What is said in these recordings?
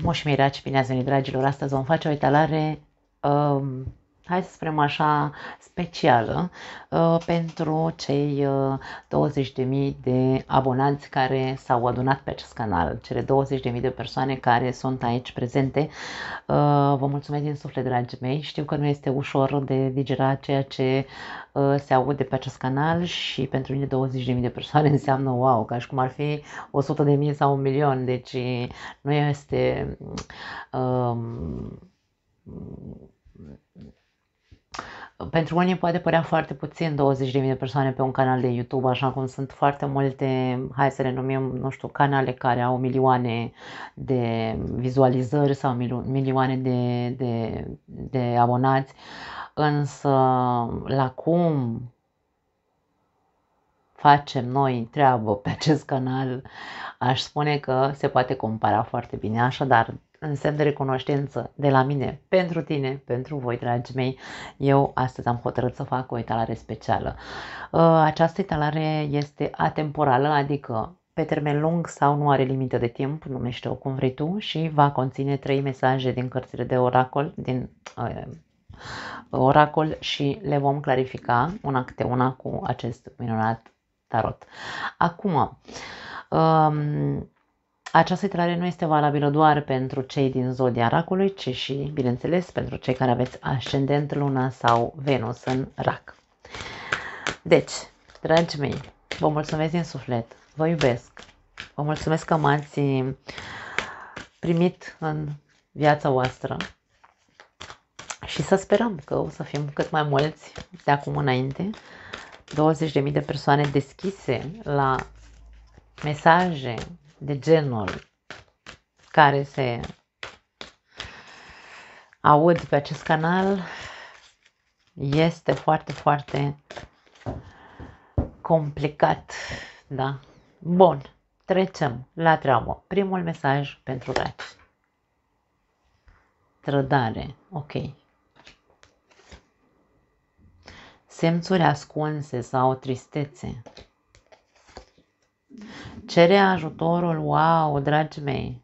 Moși Miraci, bine ați venit, dragilor! Astăzi vom face o etalare, hai să spunem așa, specială pentru cei 20.000 de abonați care s-au adunat pe acest canal, cele 20.000 de persoane care sunt aici prezente. Vă mulțumesc din suflet, dragii mei. Știu că nu este ușor de digerat ceea ce se aude pe acest canal și pentru mine 20.000 de persoane înseamnă wow, ca și cum ar fi 100.000 sau 1.000.000, deci nu este pentru unii poate părea foarte puțin 20.000 de persoane pe un canal de YouTube, așa cum sunt foarte multe, hai să le numim, nu știu, canale care au milioane de vizualizări sau milioane de abonați, însă la cum facem noi treabă pe acest canal, aș spune că se poate compara foarte bine. Așadar, în semn de recunoștință de la mine, pentru tine, pentru voi, dragii mei, eu astăzi am hotărât să fac o etalare specială. Această etalare este atemporală, adică pe termen lung sau nu are limită de timp, numește-o cum vrei tu, și va conține 3 mesaje din cărțile de oracol, din oracol, și le vom clarifica una câte una cu acest minunat tarot. Acum, această etalare nu este valabilă doar pentru cei din zodia racului, ci și, bineînțeles, pentru cei care aveți ascendent, luna sau Venus în rac. Deci, dragii mei, vă mulțumesc din suflet, vă iubesc, vă mulțumesc că m-ați primit în viața voastră și să sperăm că o să fim cât mai mulți de acum înainte, 20.000 de persoane deschise la mesaje de genul care se aud pe acest canal. Este foarte, foarte complicat, da? Bun, trecem la treabă. Primul mesaj pentru raci. Trădare, ok. Simțuri ascunse sau tristețe. Cere ajutorul, wow, dragii mei,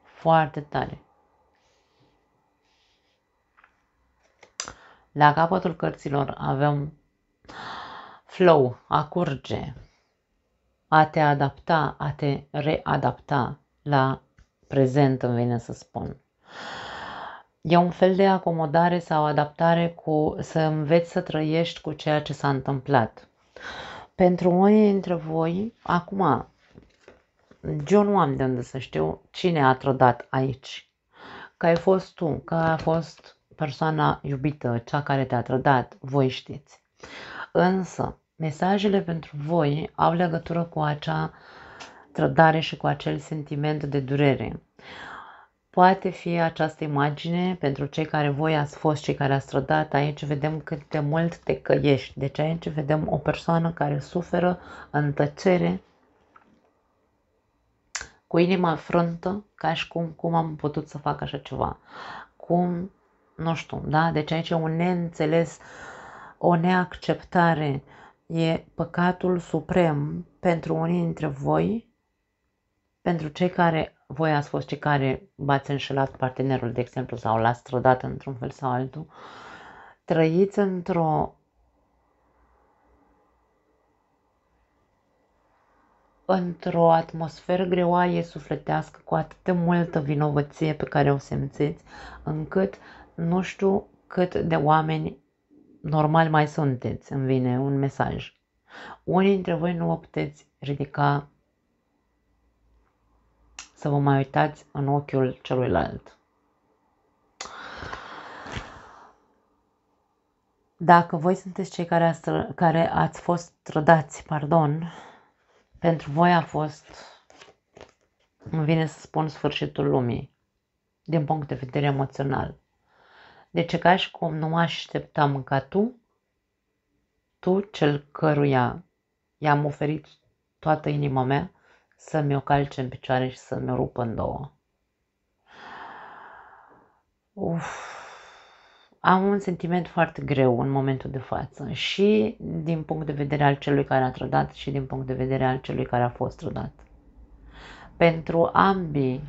foarte tare. La capătul cărților avem flow, a curge, a te adapta, a te readapta la prezent, îmi vine să spun. E un fel de acomodare sau adaptare cu să înveți să trăiești cu ceea ce s-a întâmplat. Pentru unii dintre voi, acum, eu nu am de unde să știu cine a trădat aici. Că ai fost tu, că a fost persoana iubită, cea care te-a trădat, voi știți. Însă, mesajele pentru voi au legătură cu acea trădare și cu acel sentiment de durere. Poate fi această imagine pentru cei care voi ați fost cei care ați trădat. Aici vedem cât de mult te căiești. Deci aici vedem o persoană care suferă în tăcere, cu inima frântă, ca și cum am putut să fac așa ceva. Cum, nu știu, da? Deci aici e un neînțeles, o neacceptare. E păcatul suprem pentru unii dintre voi, pentru cei care voi ați fost cei care v-ați înșelat partenerul, de exemplu, sau l-ați trădat într-un fel sau altul. Trăiți într-o atmosferă greoaie sufletească, cu atât de multă vinovăție pe care o simțiți, încât nu știu cât de oameni normali mai sunteți, îmi vine un mesaj. Unii dintre voi nu vă puteți ridica să vă mai uitați în ochiul celuilalt. Dacă voi sunteți cei care ați fost trădați, pentru voi a fost, îmi vine să spun, sfârșitul lumii, din punct de vedere emoțional. Deci ca și cum nu mă așteptam ca tu cel căruia i-am oferit toată inima mea, să mi-o calce în picioare și să mi-o rupă în două. Am un sentiment foarte greu în momentul de față, și din punct de vedere al celui care a trădat și din punct de vedere al celui care a fost trădat. Pentru ambii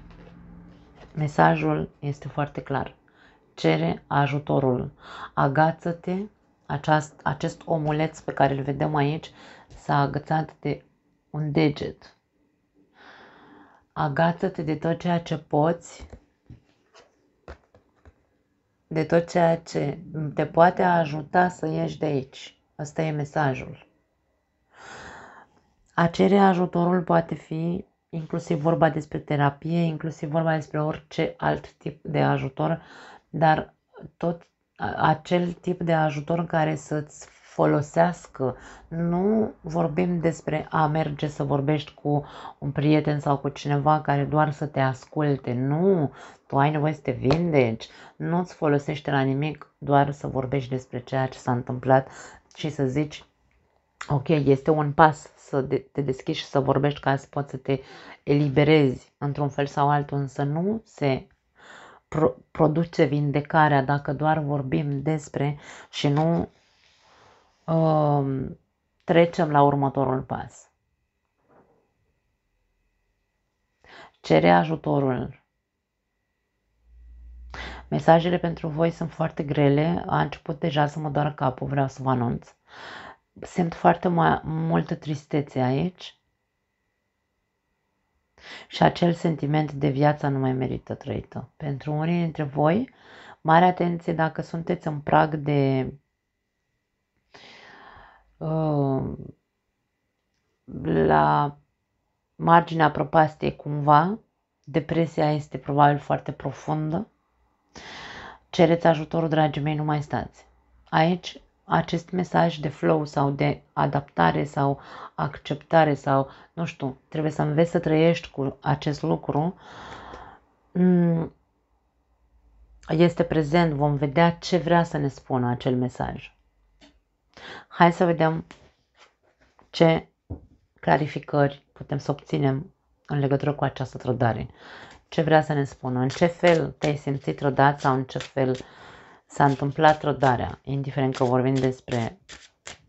Mesajul este foarte clar. Cere ajutorul. Agață-te, acest omuleț pe care îl vedem aici s-a agățat de un deget. Agață-te de tot ceea ce poți, de tot ceea ce te poate ajuta să ieși de aici. Ăsta e mesajul. A cere ajutorul poate fi inclusiv vorba despre terapie, inclusiv vorba despre orice alt tip de ajutor, dar tot acel tip de ajutor care să-ți folosească. Nu vorbim despre a merge să vorbești cu un prieten sau cu cineva care doar să te asculte. Nu, tu ai nevoie să te vindeci. Nu-ți folosește la nimic doar să vorbești despre ceea ce s-a întâmplat și să zici ok, este un pas să te deschizi și să vorbești ca să poți să te eliberezi într-un fel sau altul, însă nu se produce vindecarea dacă doar vorbim despre și nu trecem la următorul pas. Cere ajutorul. Mesajele pentru voi sunt foarte grele, a început deja să mă doară capul, vreau să vă anunț. Simt foarte multă tristețe aici și acel sentiment de viață nu mai merită trăită. Pentru unii dintre voi, mare atenție dacă sunteți în prag de la marginea prăpastiei cumva, depresia este probabil foarte profundă. Cereți ajutorul, dragii mei, nu mai stați. Aici, acest mesaj de flow sau de adaptare sau acceptare sau, nu știu, trebuie să înveți să trăiești cu acest lucru, este prezent, vom vedea ce vrea să ne spună acel mesaj. Hai să vedem ce clarificări putem să obținem în legătură cu această trădare. Ce vrea să ne spună, în ce fel te-ai simțit trădat sau în ce fel s-a întâmplat trădarea, indiferent că vorbim despre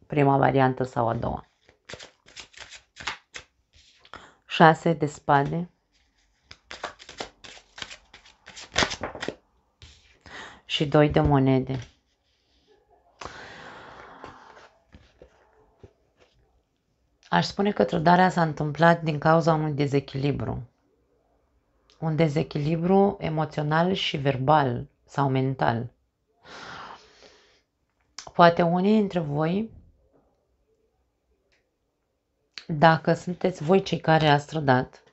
prima variantă sau a doua. 6 de spade și 2 de monede. Aș spune că trădarea s-a întâmplat din cauza unui dezechilibru. Un dezechilibru emoțional și verbal sau mental. Poate unii dintre voi, dacă sunteți voi cei care ați trădat,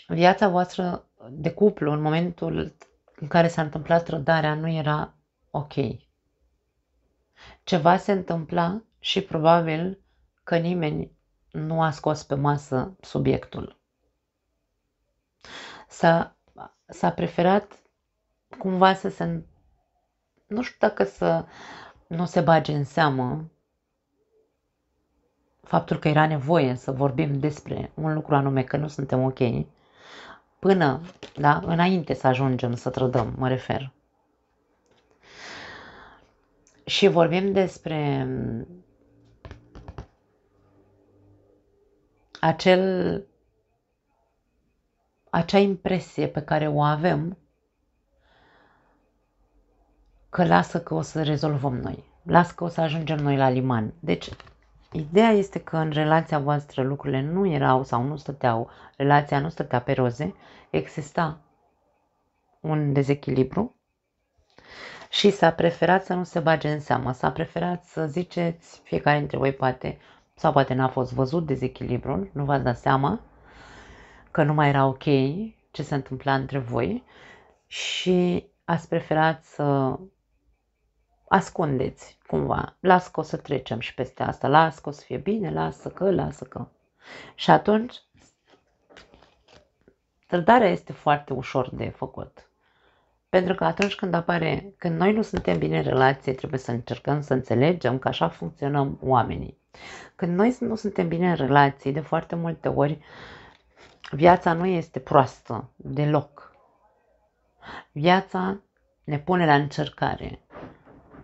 viața voastră de cuplu în momentul în care s-a întâmplat trădarea nu era ok. Ceva se întâmpla și probabil că nimeni nu a scos pe masă subiectul. S-a preferat cumva să se, nu știu dacă să nu se bage în seamă faptul că era nevoie să vorbim despre un lucru anume, că nu suntem ok, până, da, înainte să ajungem să trădăm, mă refer. Și vorbim despre acea impresie pe care o avem că lasă că o să rezolvăm noi, lasă că o să ajungem noi la liman. Deci, ideea este că în relația voastră lucrurile nu erau sau nu stăteau, relația nu stătea pe roze, exista un dezechilibru și s-a preferat să nu se bage în seamă, s-a preferat să ziceți, fiecare dintre voi poate, sau poate n-a fost văzut dezechilibrul, nu v-ați dat seama că nu mai era ok ce se întâmpla între voi și ați preferat să ascundeți cumva, las că o să trecem și peste asta, las că o să fie bine, lasă că. Și atunci, trădarea este foarte ușor de făcut. Pentru că atunci când noi nu suntem bine în relație, trebuie să încercăm să înțelegem că așa funcționăm oamenii. Când noi nu suntem bine în relație, de foarte multe ori, viața nu este proastă deloc. Viața ne pune la încercare.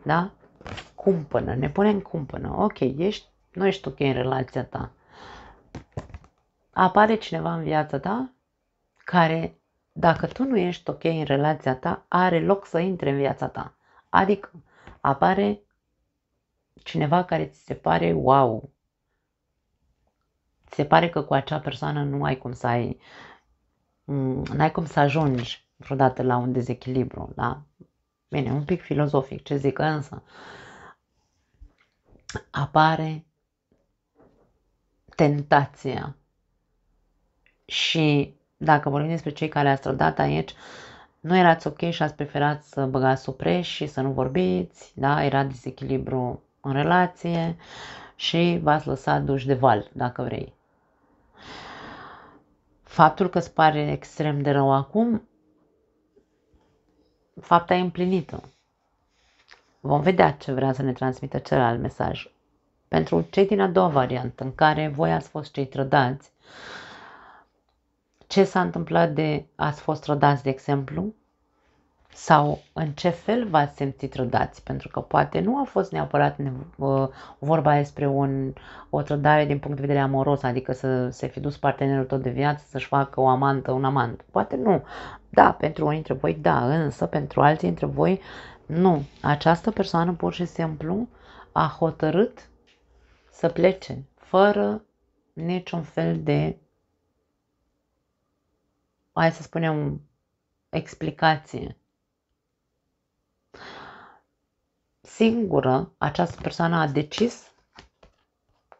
Da? Cumpănă, ne pune în cumpănă. Ok, nu ești ok în relația ta. Apare cineva în viața ta care dacă tu nu ești ok în relația ta, are loc să intre în viața ta. Adică apare cineva care ți se pare wow. Ți se pare că cu acea persoană nu ai cum să ai, n-ai cum să ajungi vreodată la un dezechilibru, da? Bine, un pic filozofic, ce zic, însă apare tentația. Și dacă vorbim despre cei care ați trădat aici, nu erați ok și ați preferat să băgați supres și să nu vorbiți, da? Era dezechilibru în relație și v-ați lăsat duși de val, dacă vrei. Faptul că îți pare extrem de rău acum, fapta e împlinită. Vom vedea ce vrea să ne transmită celălalt mesaj. Pentru cei din a doua variantă, în care voi ați fost cei trădați, ce s-a întâmplat de ați fost trădați, de exemplu, sau în ce fel v-ați simțit trădați, pentru că poate nu a fost neapărat vorba despre o trădare din punct de vedere amoros, adică să se fi dus partenerul tot de viață să-și facă o amantă, un amant. Poate nu. Da, pentru unii dintre voi da, însă pentru alții dintre voi nu. Această persoană pur și simplu a hotărât să plece fără niciun fel de, hai să spunem, explicație. Singură, această persoană a decis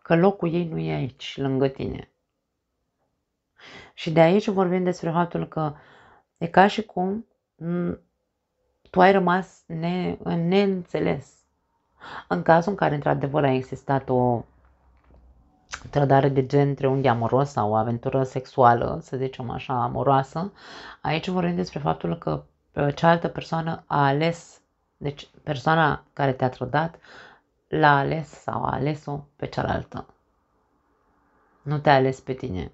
că locul ei nu e aici, lângă tine. Și de aici vorbim despre faptul că e ca și cum tu ai rămas neînțeles. În cazul în care într-adevăr a existat o trădare de gen triunghi amoros sau o aventură sexuală, să zicem așa, amoroasă, aici vorbim despre faptul că cealaltă persoană a ales, deci persoana care te-a trădat l-a ales sau a ales-o pe cealaltă. Nu te-a ales pe tine.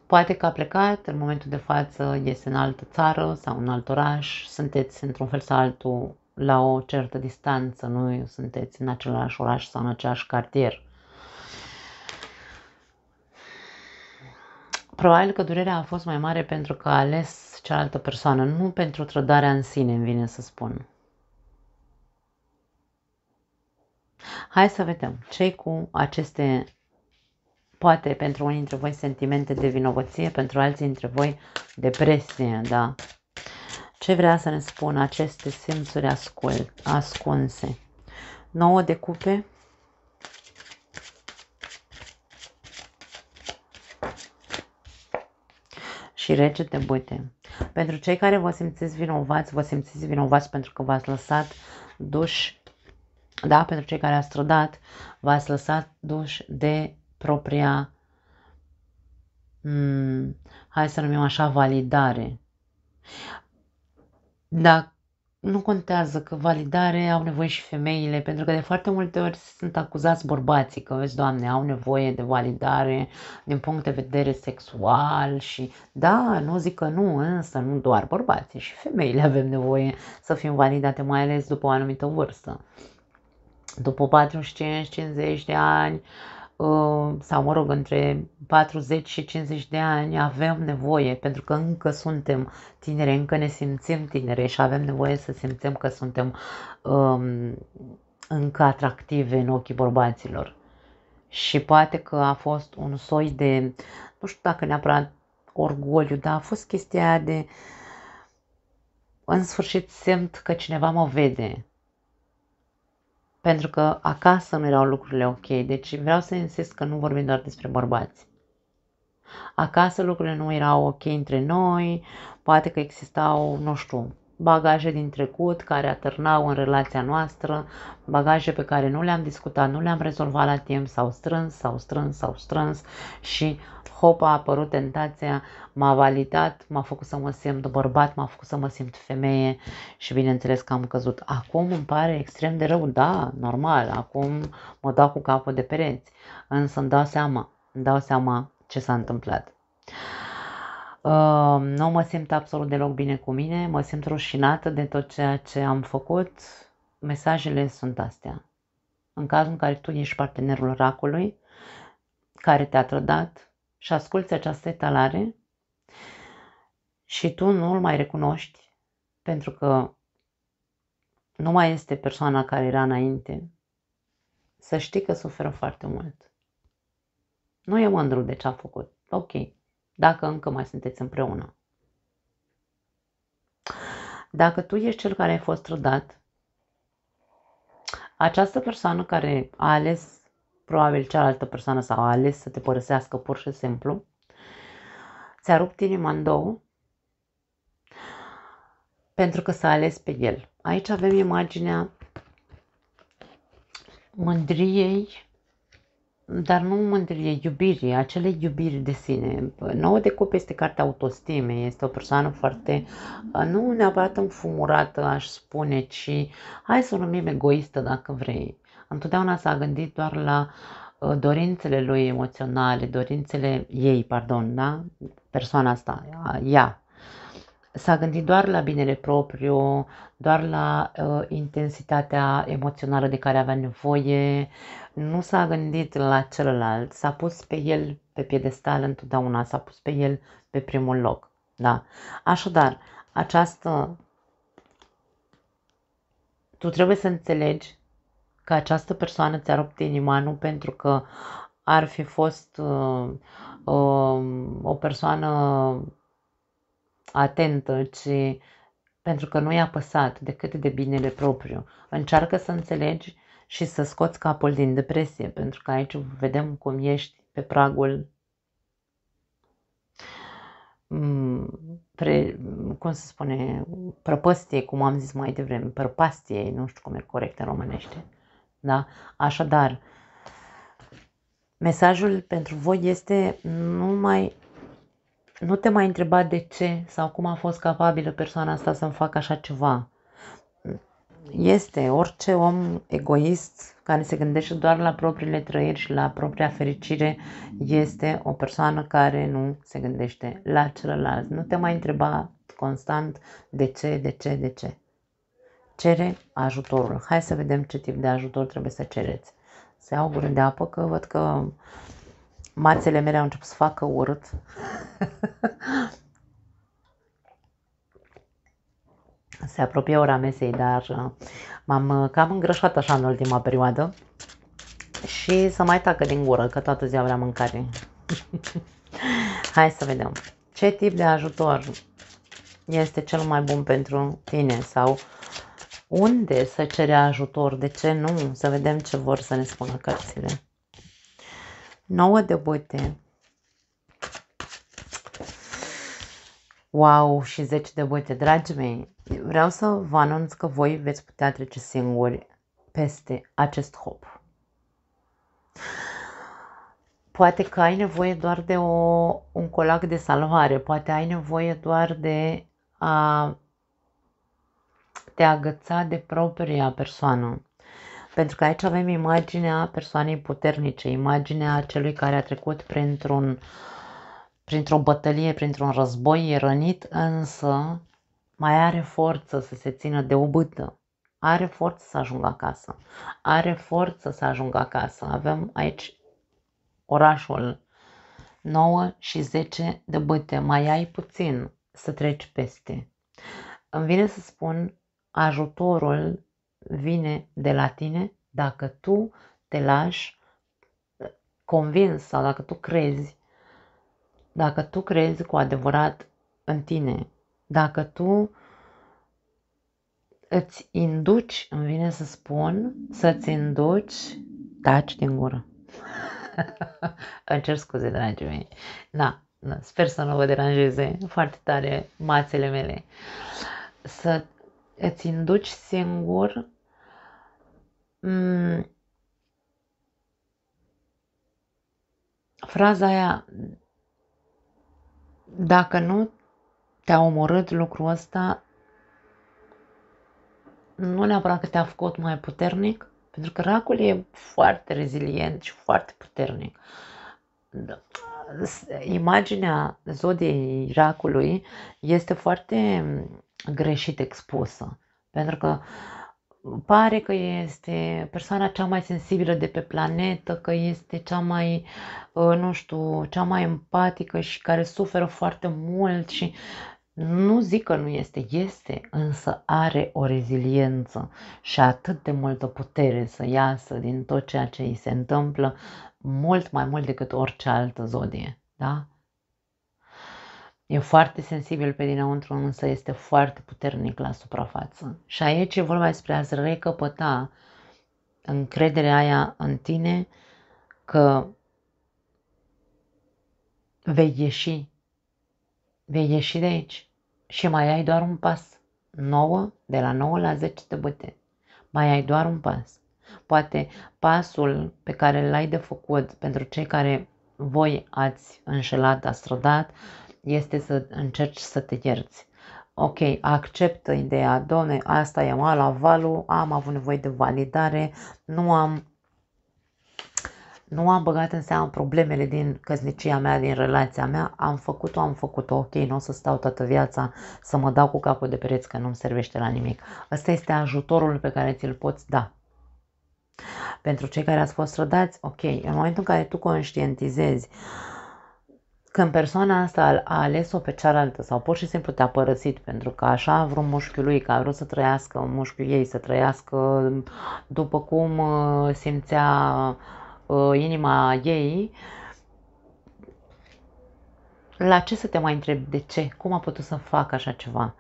Poate că a plecat, în momentul de față este în altă țară sau în alt oraș, sunteți într-un fel sau altul la o certă distanță, nu sunteți în același oraș sau în același cartier. Probabil că durerea a fost mai mare pentru că a ales cealaltă persoană, nu pentru trădarea în sine, îmi vine să spun. Hai să vedem ce cu aceste, poate pentru unii dintre voi sentimente de vinovăție, pentru alții dintre voi depresie, da? Ce vrea să ne spună aceste simțuri ascunse? 9 de cupe. Și rege de bâte. Pentru cei care vă simțiți vinovați pentru că v-ați lăsat duși, da, pentru cei care ați trădat, v-ați lăsat duși de propria, hai să numim așa, validare. Dar nu contează că validare au nevoie și femeile, pentru că de foarte multe ori sunt acuzați bărbații că, vezi, Doamne, au nevoie de validare din punct de vedere sexual și, da, nu zic că nu, însă nu doar bărbații, și femeile avem nevoie să fim validate, mai ales după o anumită vârstă. După 45-50 de ani, sau mă rog, între 40 și 50 de ani avem nevoie, pentru că încă suntem tinere, încă ne simțim tinere și avem nevoie să simțim că suntem încă atractive în ochii bărbaților. Și poate că a fost un soi de, nu știu dacă neapărat orgoliu, dar a fost chestia de, în sfârșit simt că cineva mă vede. Pentru că acasă nu erau lucrurile ok, deci vreau să insist că nu vorbim doar despre bărbați. Acasă lucrurile nu erau ok între noi, poate că existau, nu știu, bagaje din trecut care atârnau în relația noastră, bagaje pe care nu le-am discutat, nu le-am rezolvat la timp, s-au strâns și hop, a apărut tentația, m-a validat, m-a făcut să mă simt bărbat, m-a făcut să mă simt femeie și bineînțeles că am căzut. Acum îmi pare extrem de rău, da, normal, acum mă dau cu capul de pereți, însă îmi dau seama ce s-a întâmplat. Nu mă simt absolut deloc bine cu mine, mă simt rușinată de tot ceea ce am făcut. Mesajele sunt astea. În cazul în care tu ești partenerul racului, care te-a trădat și asculți această etalare, și tu nu îl mai recunoști pentru că nu mai este persoana care era înainte, să știi că suferă foarte mult. Nu e mândru de ce a făcut. Ok, dacă încă mai sunteți împreună. Dacă tu ești cel care ai fost trădat, această persoană care a ales, probabil cealaltă persoană sau a ales să te părăsească pur și simplu, ți-a rupt inima în două pentru că s-a ales pe el. Aici avem imaginea mândriei, dar nu mândriei, iubirii, acele iubiri de sine. 9 de cupe este cartea autostimei, este o persoană foarte, nu neapărat înfumurată, aș spune, ci hai să o numim egoistă dacă vrei. Întotdeauna s-a gândit doar la dorințele lui emoționale, dorințele ei, pardon, da? Persoana asta, ea. S-a gândit doar la binele propriu, doar la intensitatea emoțională de care avea nevoie, nu s-a gândit la celălalt, s-a pus pe el pe piedestal întotdeauna, s-a pus pe el pe primul loc. Da? Așadar, tu trebuie să înțelegi că această persoană ți-a rupt inima nu pentru că ar fi fost o persoană atentă, ci pentru că nu i-a păsat decât de binele propriu. Încearcă să înțelegi și să scoți capul din depresie, pentru că aici vedem cum ești pe pragul, cum se spune, prăpăstiei, cum am zis mai devreme, prăpastiei, nu știu cum e corect în românește. Da? Așadar, mesajul pentru voi este nu te mai întreba de ce sau cum a fost capabilă persoana asta să-mi facă așa ceva. Este orice om egoist care se gândește doar la propriile trăiri și la propria fericire, este o persoană care nu se gândește la celălalt. Nu te mai întreba constant de ce, de ce, de ce. Cere ajutorul. Hai să vedem ce tip de ajutor trebuie să cereți. Să iau o gură de apă, că văd că mațele mele au început să facă urât. Se apropie ora mesei, dar m-am cam îngrășat așa în ultima perioadă și să mai tacă din gură, că toată ziua vrea mâncare. Hai să vedem. Ce tip de ajutor este cel mai bun pentru tine sau unde să cere ajutor, de ce nu? Să vedem ce vor să ne spună cărțile. 9 de bâte. Wow, și 10 de bâte. Dragii mei, vreau să vă anunț că voi veți putea trece singuri peste acest hop. Poate că ai nevoie doar de un colac de salvare, poate ai nevoie doar de a te agăța de propria persoană. Pentru că aici avem imaginea persoanei puternice, imaginea celui care a trecut printr-o bătălie, printr-un război, e rănit, însă mai are forță să se țină de o bâtă. Are forță să ajungă acasă. Are forță să ajungă acasă. Avem aici orașul 9 și 10 de bâte. Mai ai puțin să treci peste. Îmi vine să spun, ajutorul vine de la tine dacă tu te lași convins sau dacă tu crezi cu adevărat în tine, dacă tu îți induci, îmi vine să spun, să-ți induci, taci din gură. Îmi cer scuze, dragii mei. Da, sper să nu vă deranjeze foarte tare mațele mele. Să îți induci singur fraza aia, dacă nu te-a omorât lucrul ăsta, nu neapărat că te-a făcut mai puternic, pentru că racul e foarte rezilient și foarte puternic. Imaginea zodiei racului este foarte greșit expusă, pentru că pare că este persoana cea mai sensibilă de pe planetă, că este cea mai, nu știu, cea mai empatică și care suferă foarte mult și nu zic că nu este, este, însă are o reziliență și atât de multă putere să iasă din tot ceea ce îi se întâmplă, mult mai mult decât orice altă zodie, da? E foarte sensibil pe dinăuntru, însă este foarte puternic la suprafață. Și aici e vorba despre a-ți recăpăta încrederea aia în tine că vei ieși de aici și mai ai doar un pas. 9, de la 9 la 10 de bătăi. Mai ai doar un pas. Poate pasul pe care l-ai de făcut pentru cei care voi ați înșelat, ați trădat, este să încerci să te ierți. Ok, acceptă ideea, doamne, asta e la valul, am avut nevoie de validare, nu am băgat în seamă problemele din căsnicia mea, din relația mea, am făcut-o, ok, nu o să stau toată viața să mă dau cu capul de pereți că nu-mi servește la nimic. Ăsta este ajutorul pe care ți-l poți da. Pentru cei care ați fost rădați, ok, în momentul în care tu conștientizezi când persoana asta a ales-o pe cealaltă sau pur și simplu te-a părăsit pentru că așa a vrut mușchiul lui, că a vrut să trăiască mușchiul ei, să trăiască după cum simțea inima ei, la ce să te mai întrebi de ce? Cum a putut să facă așa ceva?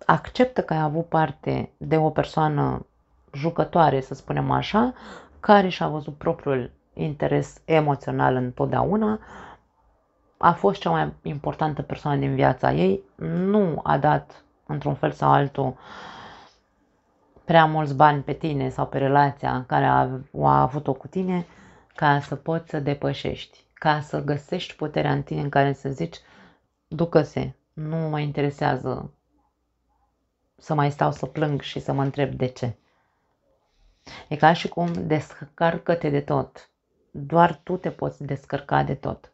Acceptă că ai avut parte de o persoană jucătoare, să spunem așa, care și-a văzut propriul interes emoțional întotdeauna, a fost cea mai importantă persoană din viața ei, nu a dat într-un fel sau altul prea mulți bani pe tine sau pe relația care a avut-o cu tine ca să poți să depășești, ca să găsești puterea în tine în care să zici ducă-se, nu mă interesează să mai stau să plâng și să mă întreb de ce. E ca și cum descarcă-te de tot. Doar tu te poți descărca de tot.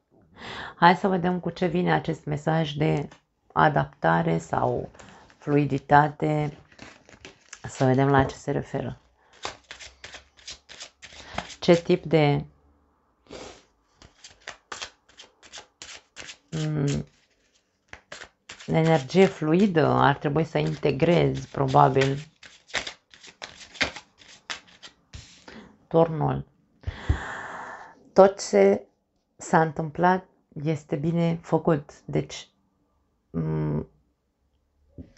Hai să vedem cu ce vine acest mesaj de adaptare sau fluiditate. Să vedem la ce se referă. Ce tip de energie fluidă ar trebui să integrezi, probabil. Turnul. Tot ce s-a întâmplat este bine făcut. Deci,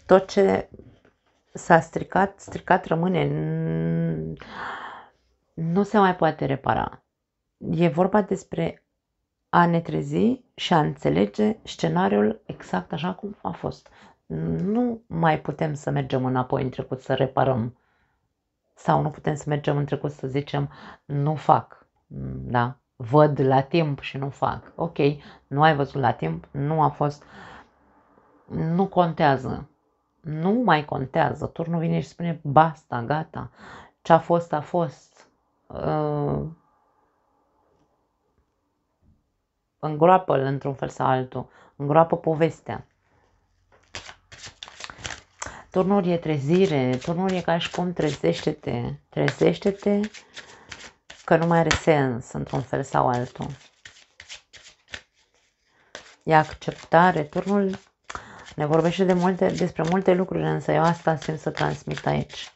tot ce s-a stricat, stricat rămâne. Nu se mai poate repara. E vorba despre a ne trezi și a înțelege scenariul exact așa cum a fost. Nu mai putem să mergem înapoi în trecut să reparăm. Sau nu putem să mergem în trecut să zicem nu fac. Da? Văd la timp și nu fac. Ok, nu ai văzut la timp, nu a fost, nu contează. Nu mai contează. Turnul vine și spune basta, gata. Ce a fost, a fost. Îngroapă-l într-un fel sau altul. Îngroapă povestea. Turnul e trezire. Turnul e ca și cum trezește-te. Trezește-te că nu mai are sens într-un fel sau altul. E acceptare. Turnul ne vorbește despre multe lucruri, însă eu asta simt să transmit aici.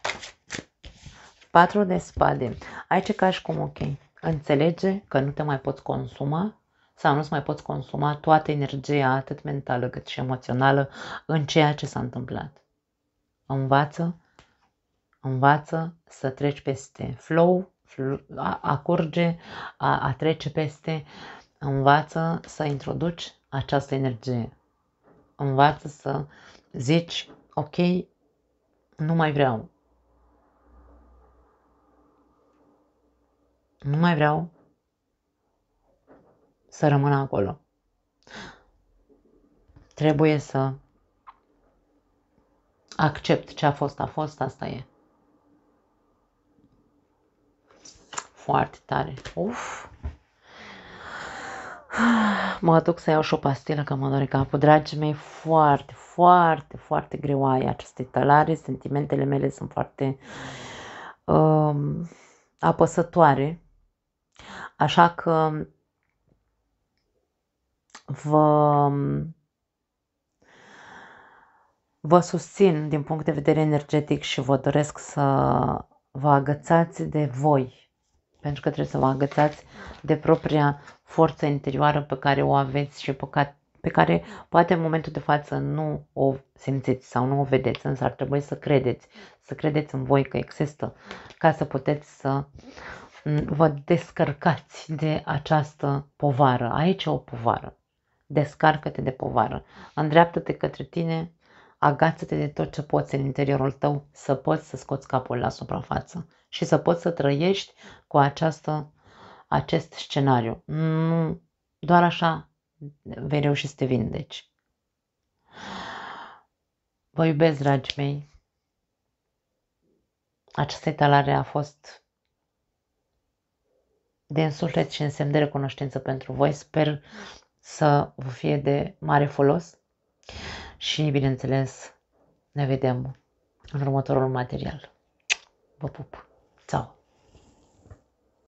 4 de spade. Aici e ca și cum, ok, înțelege că nu te mai poți consuma sau nu-ți mai poți consuma toată energia, atât mentală cât și emoțională, în ceea ce s-a întâmplat. Învață să treci peste flow, a curge, a trece peste, învață să introduci această energie. Învață să zici, ok, nu mai vreau. Nu mai vreau să rămân acolo. Trebuie să accept ce a fost, asta e. Foarte tare. Uf! Mă duc să iau și o pastilă că mă doare capul. Dragii mei, foarte, foarte, foarte greoaie aceste talare. Sentimentele mele sunt foarte apăsătoare. Așa că vă susțin din punct de vedere energetic și vă doresc să vă agățați de voi, pentru că trebuie să vă agățați de propria forță interioară pe care o aveți și pe care poate în momentul de față nu o simțiți sau nu o vedeți, însă ar trebui să credeți în voi că există, ca să puteți să vă descărcați de această povară. Aici e o povară. Descarcă-te de povară. Îndreaptă-te către tine, agață-te de tot ce poți în interiorul tău, să poți să scoți capul la suprafață și să poți să trăiești cu acest scenariu. Nu, doar așa vei reuși să te vindeci. Vă iubesc, dragii mei. Această etalare a fost din suflet și în semn de recunoștință pentru voi. Sper să vă fie de mare folos și, bineînțeles, ne vedem în următorul material. Vă pup!